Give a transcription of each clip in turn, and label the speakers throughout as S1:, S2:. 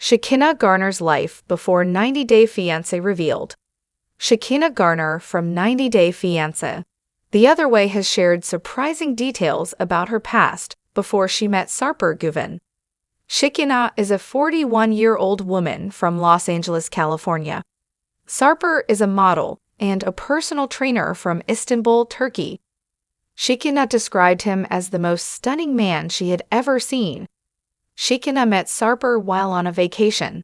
S1: Shekinah Garner's life before 90-Day Fiancé revealed. Shekinah Garner from 90-Day Fiancé. The Other Way has shared surprising details about her past before she met Sarper Guven. Shekinah is a 41-year-old woman from Los Angeles, California. Sarper is a model and a personal trainer from Istanbul, Turkey. Shekinah described him as the most stunning man she had ever seen. Shekinah met Sarper while on a vacation.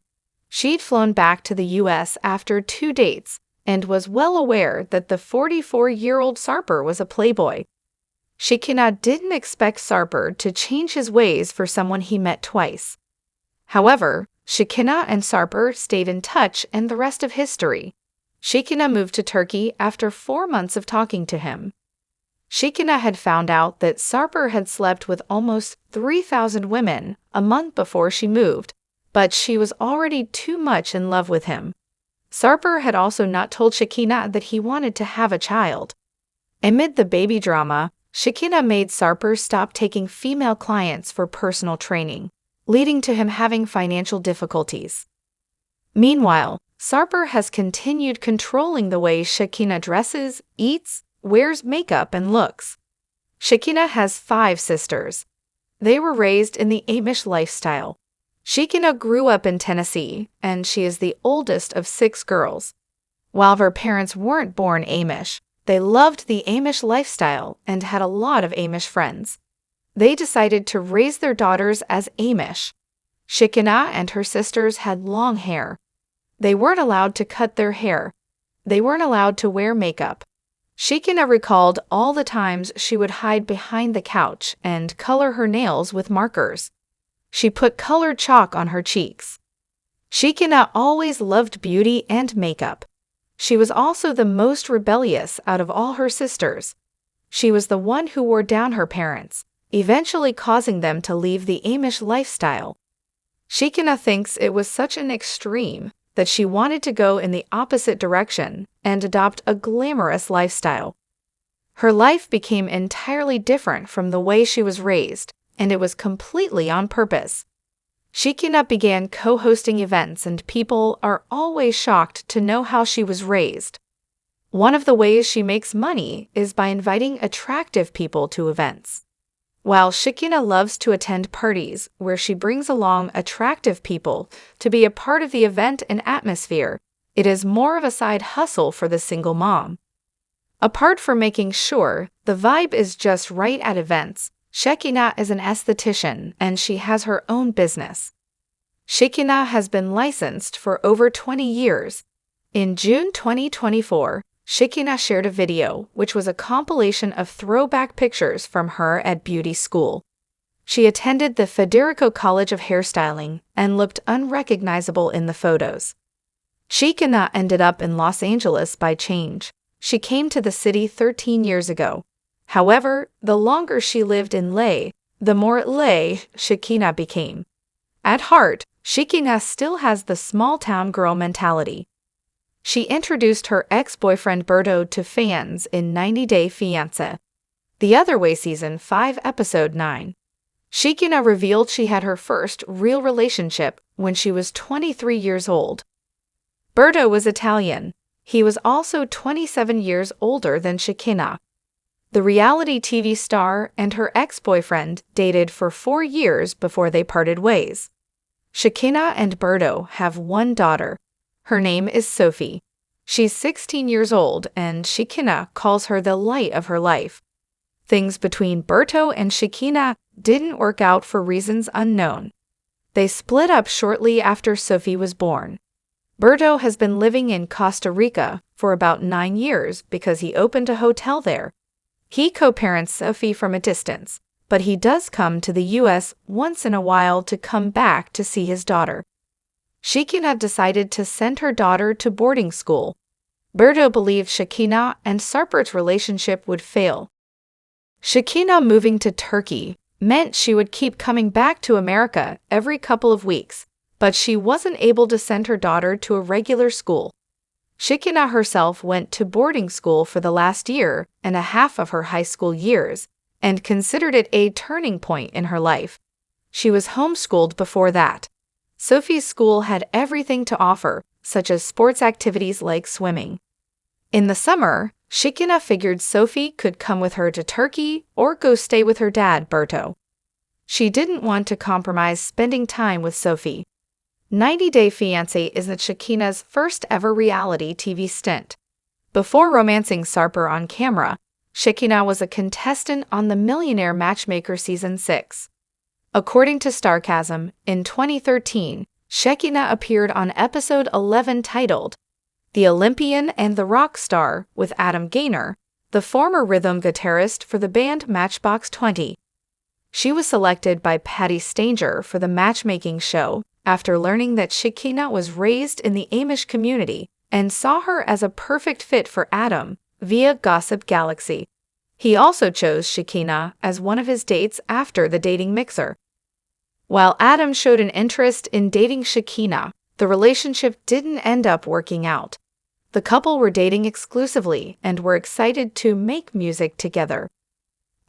S1: She'd flown back to the U.S. after 2 dates and was well aware that the 44-year-old Sarper was a playboy. Shekinah didn't expect Sarper to change his ways for someone he met twice. However, Shekinah and Sarper stayed in touch, and the rest of history. Shekinah moved to Turkey after 4 months of talking to him. Shekinah had found out that Sarper had slept with almost 3,000 women a month before she moved, but she was already too much in love with him. Sarper had also not told Shekinah that he wanted to have a child. Amid the baby drama, Shekinah made Sarper stop taking female clients for personal training, leading to him having financial difficulties. Meanwhile, Sarper has continued controlling the way Shekinah dresses, eats, wears makeup, and looks. Shekinah has 5 sisters. They were raised in the Amish lifestyle. Shekinah grew up in Tennessee, and she is the oldest of 6 girls. While her parents weren't born Amish, they loved the Amish lifestyle and had a lot of Amish friends. They decided to raise their daughters as Amish. Shekinah and her sisters had long hair. They weren't allowed to cut their hair. They weren't allowed to wear makeup. Shekinah recalled all the times she would hide behind the couch and color her nails with markers. She put colored chalk on her cheeks. Shekinah always loved beauty and makeup. She was also the most rebellious out of all her sisters. She was the one who wore down her parents, eventually causing them to leave the Amish lifestyle. Shekinah thinks it was such an extreme that she wanted to go in the opposite direction and adopt a glamorous lifestyle. Her life became entirely different from the way she was raised, and it was completely on purpose. Shekinah began co-hosting events, and people are always shocked to know how she was raised. One of the ways she makes money is by inviting attractive people to events. While Shekinah loves to attend parties where she brings along attractive people to be a part of the event and atmosphere, it is more of a side hustle for the single mom. Apart from making sure the vibe is just right at events, Shekinah is an esthetician and she has her own business. Shekinah has been licensed for over 20 years. In June 2024, Shekinah shared a video which was a compilation of throwback pictures from her at beauty school. She attended the Federico College of Hairstyling and looked unrecognizable in the photos. Shekinah ended up in Los Angeles by change. She came to the city 13 years ago. However, the longer she lived in LA, the more LA Shekinah became. At heart, Shekinah still has the small-town girl mentality. She introduced her ex-boyfriend Berto to fans in 90-Day Fiancé. The Other Way Season 5, Episode 9. Shekinah revealed she had her first real relationship when she was 23 years old. Berto was Italian. He was also 27 years older than Shekinah. The reality TV star and her ex-boyfriend dated for 4 years before they parted ways. Shekinah and Berto have 1 daughter. Her name is Sophie. She's 16 years old, and Shekinah calls her the light of her life. Things between Berto and Shekinah didn't work out for reasons unknown. They split up shortly after Sophie was born. Berto has been living in Costa Rica for about 9 years because he opened a hotel there. He co-parents Sophie from a distance, but he does come to the U.S. once in a while to come back to see his daughter. Shekinah decided to send her daughter to boarding school. Berto believed Shekinah and Sarper's relationship would fail. Shekinah moving to Turkey meant she would keep coming back to America every couple of weeks, but she wasn't able to send her daughter to a regular school. Shekinah herself went to boarding school for the last year and a half of her high school years and considered it a turning point in her life. She was homeschooled before that. Sophie's school had everything to offer, such as sports activities like swimming. In the summer, Shekinah figured Sophie could come with her to Turkey or go stay with her dad, Berto. She didn't want to compromise spending time with Sophie. 90 Day Fiancé is Shekinah's first ever reality TV stint. Before romancing Sarper on camera, Shekinah was a contestant on The Millionaire Matchmaker Season 6. According to Starcasm, in 2013, Shekinah appeared on episode 11 titled The Olympian and the Rock Star with Adam Garner, the former rhythm guitarist for the band Matchbox 20. She was selected by Patty Stanger for the matchmaking show after learning that Shekinah was raised in the Amish community and saw her as a perfect fit for Adam via Gossip Galaxy. He also chose Shekinah as one of his dates after the dating mixer. While Adam showed an interest in dating Shekinah, the relationship didn't end up working out. The couple were dating exclusively and were excited to make music together.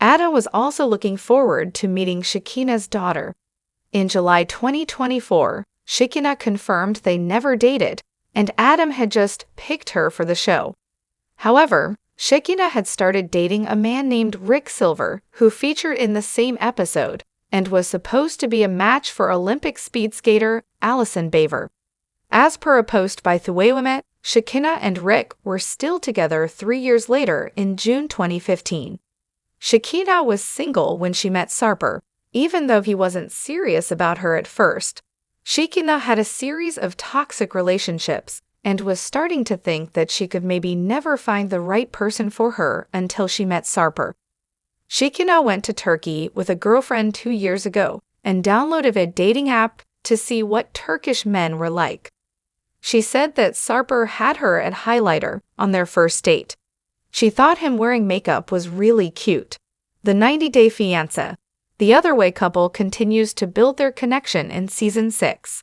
S1: Adam was also looking forward to meeting Shekinah's daughter. In July 2024, Shekinah confirmed they never dated, and Adam had just picked her for the show. However, Shekinah had started dating a man named Rick Silver, who featured in the same episode, and was supposed to be a match for Olympic speed skater Allison Baver. As per a post by Thuewimet, Shekinah and Rick were still together 3 years later in June 2015. Shekinah was single when she met Sarper, even though he wasn't serious about her at first. Shekinah had a series of toxic relationships and was starting to think that she could maybe never find the right person for her until she met Sarper. Shekinah went to Turkey with a girlfriend 2 years ago and downloaded a dating app to see what Turkish men were like. She said that Sarper had her at highlighter on their first date. She thought him wearing makeup was really cute. The 90 Day Fiancé. The Other Way couple continues to build their connection in Season 6.